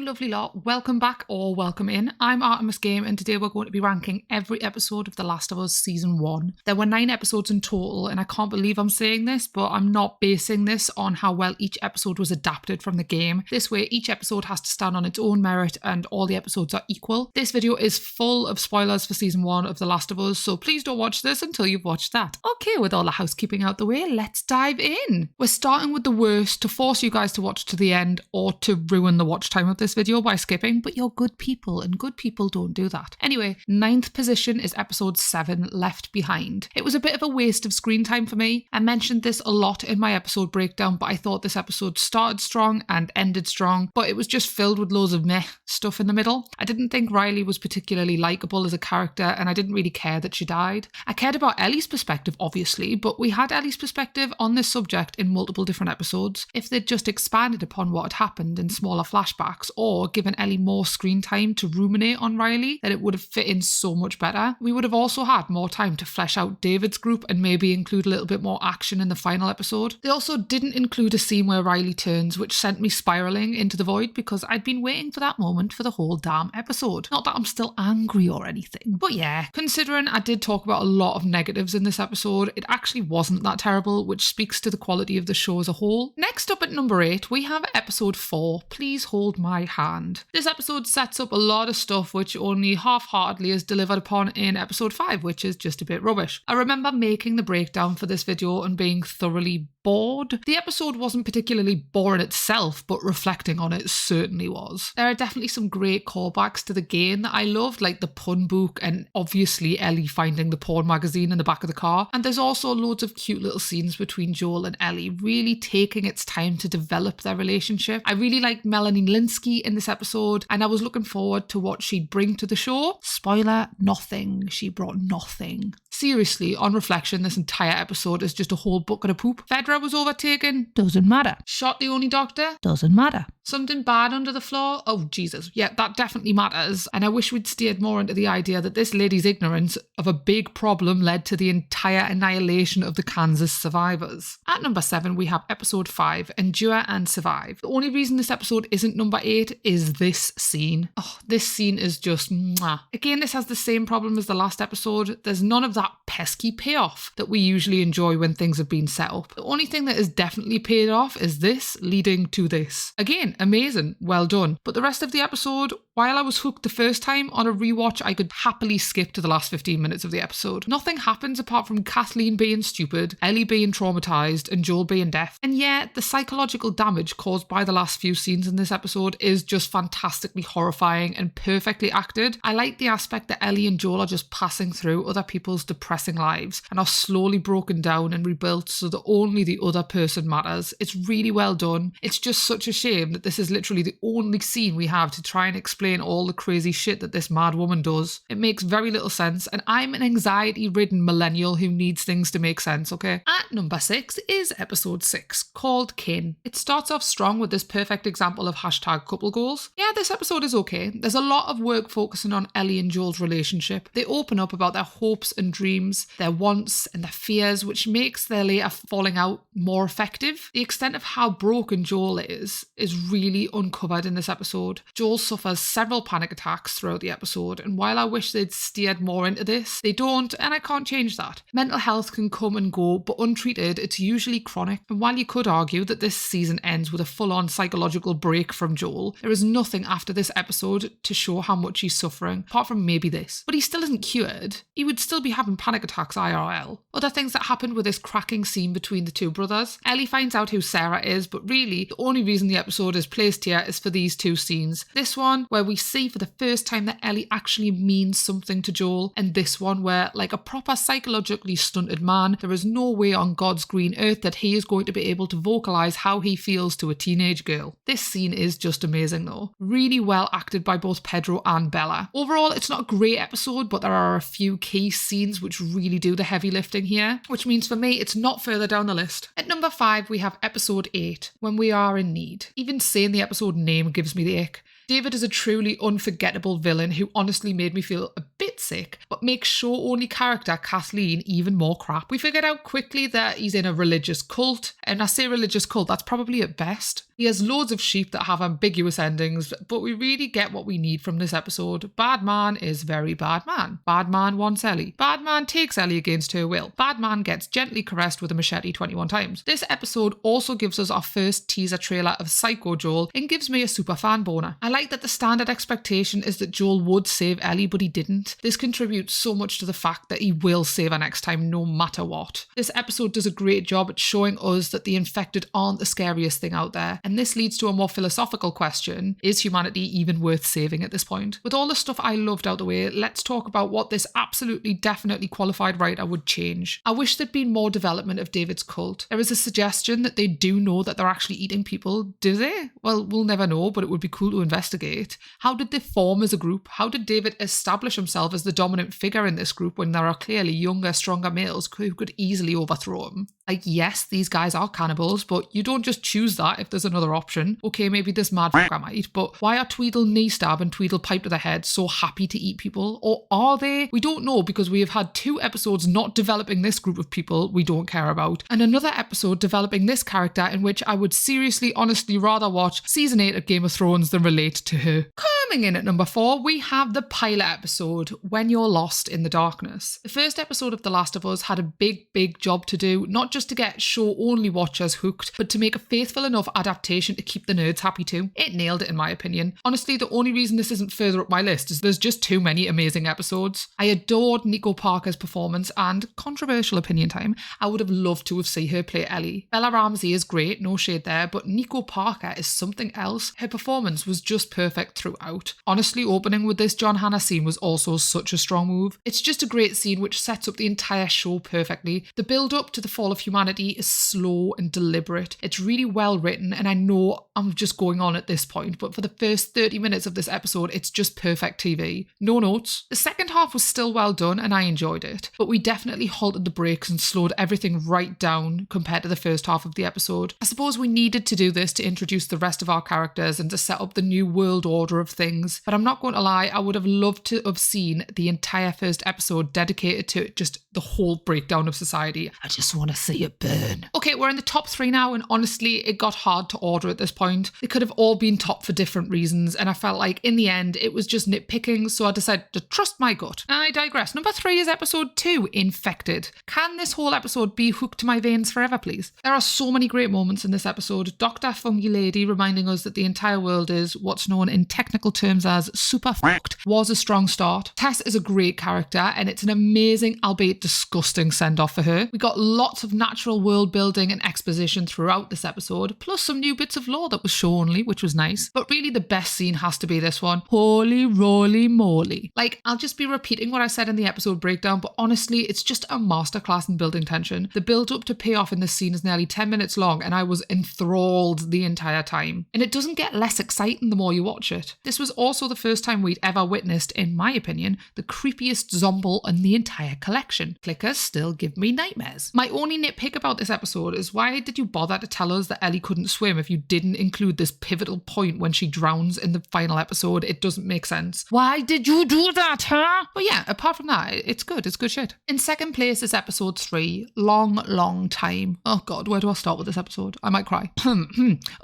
lovely lot, welcome back or welcome in. I'm Artemis Game and today we're going to be ranking every episode of The Last of Us Season 1. There were 9 episodes in total and I can't believe I'm saying this, but I'm not basing this on how well each episode was adapted from the game. This way each episode has to stand on its own merit and all the episodes are equal. This video is full of spoilers for Season 1 of The Last of Us, so please don't watch this until you've watched that. Okay, with all the housekeeping out the way, let's dive in. We're starting with the worst to force you guys to watch to the end or to ruin the watch time of this video by skipping, but you're good people and good people don't do that. Anyway, 9th position is episode 7, Left Behind. It was a bit of a waste of screen time for me. I mentioned this a lot in my episode breakdown, but I thought this episode started strong and ended strong, but it was just filled with loads of meh stuff in the middle. I didn't think Riley was particularly likeable as a character and I didn't really care that she died. I cared about Ellie's perspective obviously, but we had Ellie's perspective on this subject in multiple different episodes. If they'd just expanded upon what had happened in smaller flashbacks or given Ellie more screen time to ruminate on Riley, then it would have fit in so much better. We would have also had more time to flesh out David's group and maybe include a little bit more action in the final episode. They also didn't include a scene where Riley turns, which sent me spiralling into the void because I'd been waiting for that moment for the whole damn episode. Not that I'm still angry or anything, but yeah, considering I did talk about a lot of negatives in this episode, it actually wasn't that terrible, which speaks to the quality of the show as a whole. Next up at number 8, we have episode 4, Please Hold My Hand. This episode sets up a lot of stuff which only half-heartedly is delivered upon in episode 5, which is just a bit rubbish. I remember making the breakdown for this video and being thoroughly bored. The episode wasn't particularly boring itself, but reflecting on it certainly was. There are definitely some great callbacks to the game that I loved, like the pun book and obviously Ellie finding the porn magazine in the back of the car. And there's also loads of cute little scenes between Joel and Ellie, really taking its time to develop their relationship. I really liked Melanie Linsky in this episode and I was looking forward to what she'd bring to the show. Spoiler, nothing. She brought nothing. Seriously, on reflection, this entire episode is just a whole bucket of poop. Fedra was overtaken, doesn't matter. Shot the only doctor, doesn't matter. Something bad under the floor, oh Jesus, yeah, that definitely matters. And I wish we'd steered more into the idea that this lady's ignorance of a big problem led to the entire annihilation of the Kansas survivors. At number 7, we have episode 5, Endure and Survive. The only reason this episode isn't number 8 is this scene. Oh, this scene is just mwah. Again, this has the same problem as the last episode. There's none of that pesky payoff that we usually enjoy when things have been set up. The only thing that is definitely paid off is this leading to this. Again, amazing, well done. But the rest of the episode, while I was hooked the first time, on a rewatch I could happily skip to the last 15 minutes of the episode. Nothing happens apart from Kathleen being stupid, Ellie being traumatized, and Joel being deaf. And yet, the psychological damage caused by the last few scenes in this episode is just fantastically horrifying and perfectly acted. I like the aspect that Ellie and Joel are just passing through other people's depressing lives and are slowly broken down and rebuilt so that only the other person matters. It's really well done. It's just such a shame that this is literally the only scene we have to try and explain all the crazy shit that this mad woman does. It makes very little sense and I'm an anxiety-ridden millennial who needs things to make sense, okay? At number 6 is episode 6, called Kin. It starts off strong with this perfect example of hashtag couple goals. Yeah, this episode is okay. There's a lot of work focusing on Ellie and Joel's relationship. They open up about their hopes and dreams, their wants and their fears, which makes their later falling out more effective. The extent of how broken Joel is really uncovered in this episode. Joel suffers several panic attacks throughout the episode, and while I wish they'd steered more into this, they don't, and I can't change that. Mental health can come and go, but untreated, it's usually chronic. And while you could argue that this season ends with a full-on psychological break from Joel, there is nothing after this episode to show how much he's suffering, apart from maybe this. But he still isn't cured. He would still be having panic attacks IRL. Other things that happened with this cracking scene between the two brothers. Ellie finds out who Sarah is, but really, the only reason the episode is placed here is for these two scenes. This one, where we see for the first time that Ellie actually means something to Joel, and this one where, like a proper psychologically stunted man, there is no way on God's green earth that he is going to be able to vocalise how he feels to a teenage girl. This scene is just amazing though. Really well acted by both Pedro and Bella. Overall, it's not a great episode, but there are a few key scenes which really do the heavy lifting here, which means for me it's not further down the list. At number 5, we have episode 8, When We Are in Need. Even saying the episode name gives me the ick. David is a truly unforgettable villain who honestly made me feel a bit bit sick, but makes show-only character Kathleen even more crap. We figured out quickly that he's in a religious cult, and I say religious cult, that's probably at best. He has loads of sheep that have ambiguous endings, but we really get what we need from this episode. Bad man is very bad man. Bad man wants Ellie. Bad man takes Ellie against her will. Bad man gets gently caressed with a machete 21 times. This episode also gives us our first teaser trailer of Psycho Joel and gives me a super fan boner. I like that the standard expectation is that Joel would save Ellie, but he didn't. This contributes so much to the fact that he will save her next time no matter what. This episode does a great job at showing us that the infected aren't the scariest thing out there. And this leads to a more philosophical question. Is humanity even worth saving at this point? With all the stuff I loved out the way, let's talk about what this absolutely definitely qualified writer would change. I wish there'd been more development of David's cult. There is a suggestion that they do know that they're actually eating people. Do they? Well, we'll never know, but it would be cool to investigate. How did they form as a group? How did David establish himself as the dominant figure in this group when there are clearly younger, stronger males who could easily overthrow him? Like, yes, these guys are cannibals, but you don't just choose that if there's another option. Okay, maybe this mad fucker might, but why are Tweedle knee stab and Tweedle pipe to the head so happy to eat people? Or are they? We don't know because we have had 2 episodes not developing this group of people we don't care about, and another episode developing this character in which I would seriously, honestly rather watch season 8 of Game of Thrones than relate to her. Coming in at number 4, we have the pilot episode, When You're Lost in the Darkness. The first episode of The Last of Us had a big job to do, not just to get show-only watchers hooked, but to make a faithful enough adaptation to keep the nerds happy too. It nailed it in my opinion. Honestly, the only reason this isn't further up my list is there's just too many amazing episodes. I adored Nico Parker's performance and, controversial opinion time, I would have loved to have seen her play Ellie. Bella Ramsey is great, no shade there, but Nico Parker is something else. Her performance was just perfect throughout. Honestly, opening with this John Hannah scene was also such a strong move. It's just a great scene which sets up the entire show perfectly. The build up to the fall of humanity is slow and deliberate. It's really well written, and I know I'm just going on at this point, but for the first 30 minutes of this episode, it's just perfect TV. No notes. The second half was still well done and I enjoyed it, but we definitely halted the brakes and slowed everything right down compared to the first half of the episode. I suppose we needed to do this to introduce the rest of our characters and to set up the new world order of things, but I'm not going to lie, I would have loved to have seen the entire first episode dedicated to just the whole breakdown of society. I just want to see it burn. Okay, we're in the top 3 now, and honestly, it got hard to order at this point. They could have all been top for different reasons, and I felt like in the end, it was just nitpicking, so I decided to trust my gut. I digress. Number 3 is episode 2, Infected. Can this whole episode be hooked to my veins forever, please? There are so many great moments in this episode. Dr. Fungi Lady reminding us that the entire world is what's known in technical terms as super fucked was a strong start. Tess is a great character, and it's an amazing, albeit disgusting send-off for her. We got lots of natural world building and exposition throughout this episode, plus some new bits of lore that was show only, which was nice. But really the best scene has to be this one. Holy roly moly. Like, I'll just be repeating what I said in the episode breakdown, but honestly, it's just a masterclass in building tension. The build up to payoff in this scene is nearly 10 minutes long, and I was enthralled the entire time. And it doesn't get less exciting the more you watch it. This was also the first time we'd ever witnessed, in my opinion, the creepiest zombie in the entire collection. Clickers still give me nightmares. My only nitpick about this episode is why did you bother to tell us that Ellie couldn't swim if you didn't include this pivotal point when she drowns in the final episode? It doesn't make sense. Why did you do that, huh? But yeah, apart from that, it's good. It's good shit. In second place is episode 3, Long Time. Oh god, where do I start with this episode? I might cry.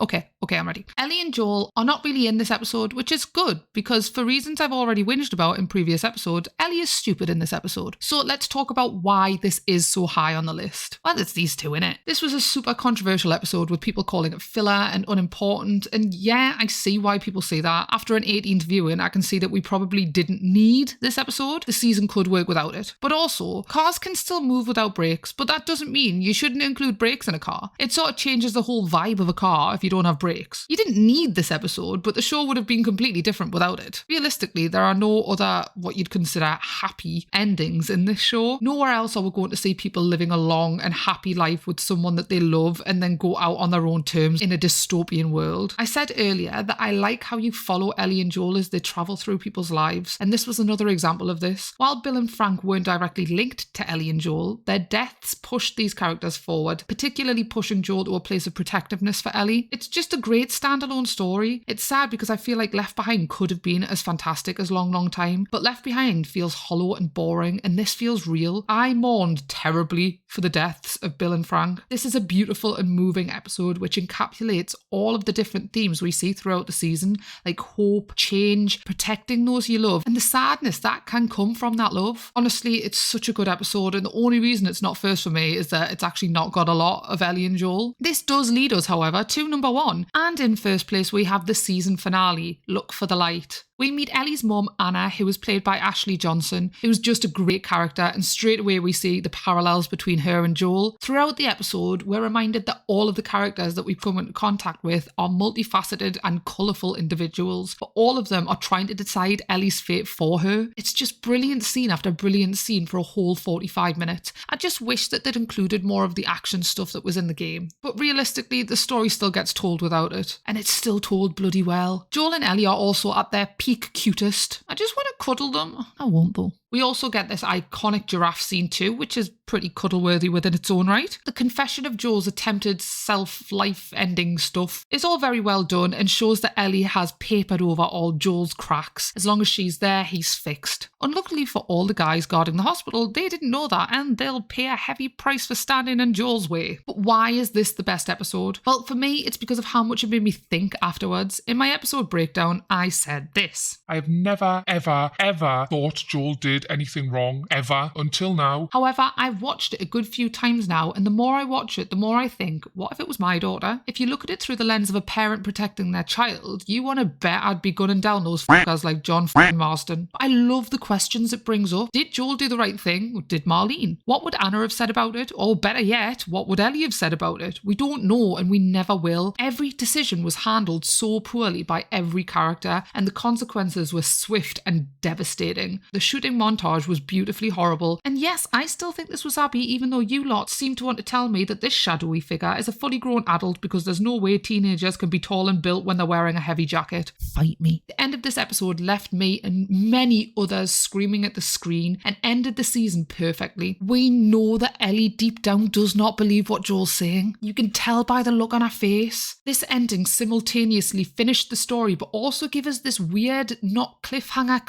Okay, I'm ready. Ellie and Joel are not really in this episode, which is good because for reasons I've already whinged about in previous episodes, Ellie is stupid in this episode. So let's talk about why this is so high on the list. Well, it's these two, innit? This was a super controversial episode with people calling it filler and unimportant, and yeah, I see why people say that. After an 18th viewing, I can see that we probably didn't need this episode. The season could work without it. But also, cars can still move without brakes, but that doesn't mean you shouldn't include brakes in a car. It sort of changes the whole vibe of a car if you don't have brakes. You didn't need this episode, but the show would have been completely different without it. Realistically, there are no other what you'd consider happy endings in this show. Nowhere else are we going to see people living a long and happy life with someone that they love and then go out on their own terms in a dystopian world. I said earlier that I like how you follow Ellie and Joel as they travel through people's lives, and this was another example of this. While Bill and Frank weren't directly linked to Ellie and Joel, their deaths pushed these characters forward, particularly pushing Joel to a place of protectiveness for Ellie. It's just a great standalone story. It's sad because I feel like Left Behind Behind could have been as fantastic as Long Time, but Left Behind feels hollow and boring, and this feels real. I mourned terribly for the deaths of Bill and Frank. This is a beautiful and moving episode which encapsulates all of the different themes we see throughout the season, like hope, change, protecting those you love, and the sadness that can come from that love. Honestly, it's such a good episode, and the only reason it's not first for me is that it's actually not got a lot of Ellie and Joel. This does lead us, however, to number 1. And in first place, we have the season finale, Look for the Light. We meet Ellie's mum, Anna, who is played by Ashley Johnson, who's just a great character, and straight away we see the parallels between her and Joel. Throughout the episode, we're reminded that all of the characters that we've come into contact with are multifaceted and colourful individuals, but all of them are trying to decide Ellie's fate for her. It's just brilliant scene after brilliant scene for a whole 45 minutes. I just wish that they'd included more of the action stuff that was in the game. But realistically, the story still gets told without it, and it's still told bloody well. Joel and Ellie are also at their peak cutest. I just want to cuddle them. I won't though. We also get this iconic giraffe scene too, which is pretty cuddle-worthy within its own right. The confession of Joel's attempted self-life-ending stuff is all very well done and shows that Ellie has papered over all Joel's cracks. As long as she's there, he's fixed. Unluckily for all the guys guarding the hospital, they didn't know that, and they'll pay a heavy price for standing in Joel's way. But why is this the best episode? Well, for me, it's because of how much it made me think afterwards. In my episode breakdown, I said this: I have never, ever, ever thought Joel did anything wrong, ever, until now. However, I've watched it a good few times now, and the more I watch it, the more I think, what if it was my daughter? If you look at it through the lens of a parent protecting their child, you want to bet I'd be gunning down those fuckers like John Marston. I love the questions it brings up. Did Joel do the right thing? Or did Marlene? What would Anna have said about it? Or better yet, what would Ellie have said about it? We don't know, and we never will. Every decision was handled so poorly by every character, and the consequences were swift and devastating. The shooting montage was beautifully horrible, and yes, I still think this was Abby, even though you lot seem to want to tell me that this shadowy figure is a fully grown adult because there's no way teenagers can be tall and built when they're wearing a heavy jacket. Fight me. The end of this episode left me and many others screaming at the screen and ended the season perfectly. We know that Ellie deep down does not believe what Joel's saying. You can tell by the look on her face. This ending simultaneously finished the story but also gave us this weird, not cliffhanger.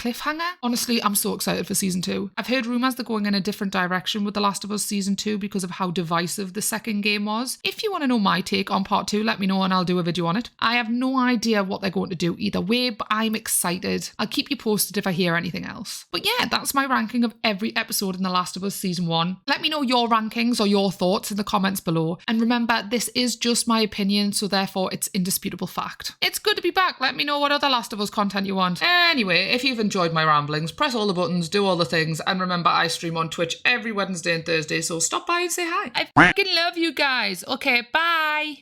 Honestly, I'm so excited for season 2. I've heard rumours they're going in a different direction with The Last of Us season 2 because of how divisive the second game was. If you want to know my take on part 2, let me know and I'll do a video on it. I have no idea what they're going to do either way, but I'm excited. I'll keep you posted if I hear anything else. But yeah, that's my ranking of every episode in The Last of Us season 1. Let me know your rankings or your thoughts in the comments below. And remember, this is just my opinion, so therefore it's indisputable fact. It's good to be back. Let me know what other Last of Us content you want. Anyway, if you've enjoyed my ramblings, press all the buttons, do all the things, and remember I stream on Twitch every Wednesday and Thursday, so stop by and say hi. I fucking love you guys. Okay, bye.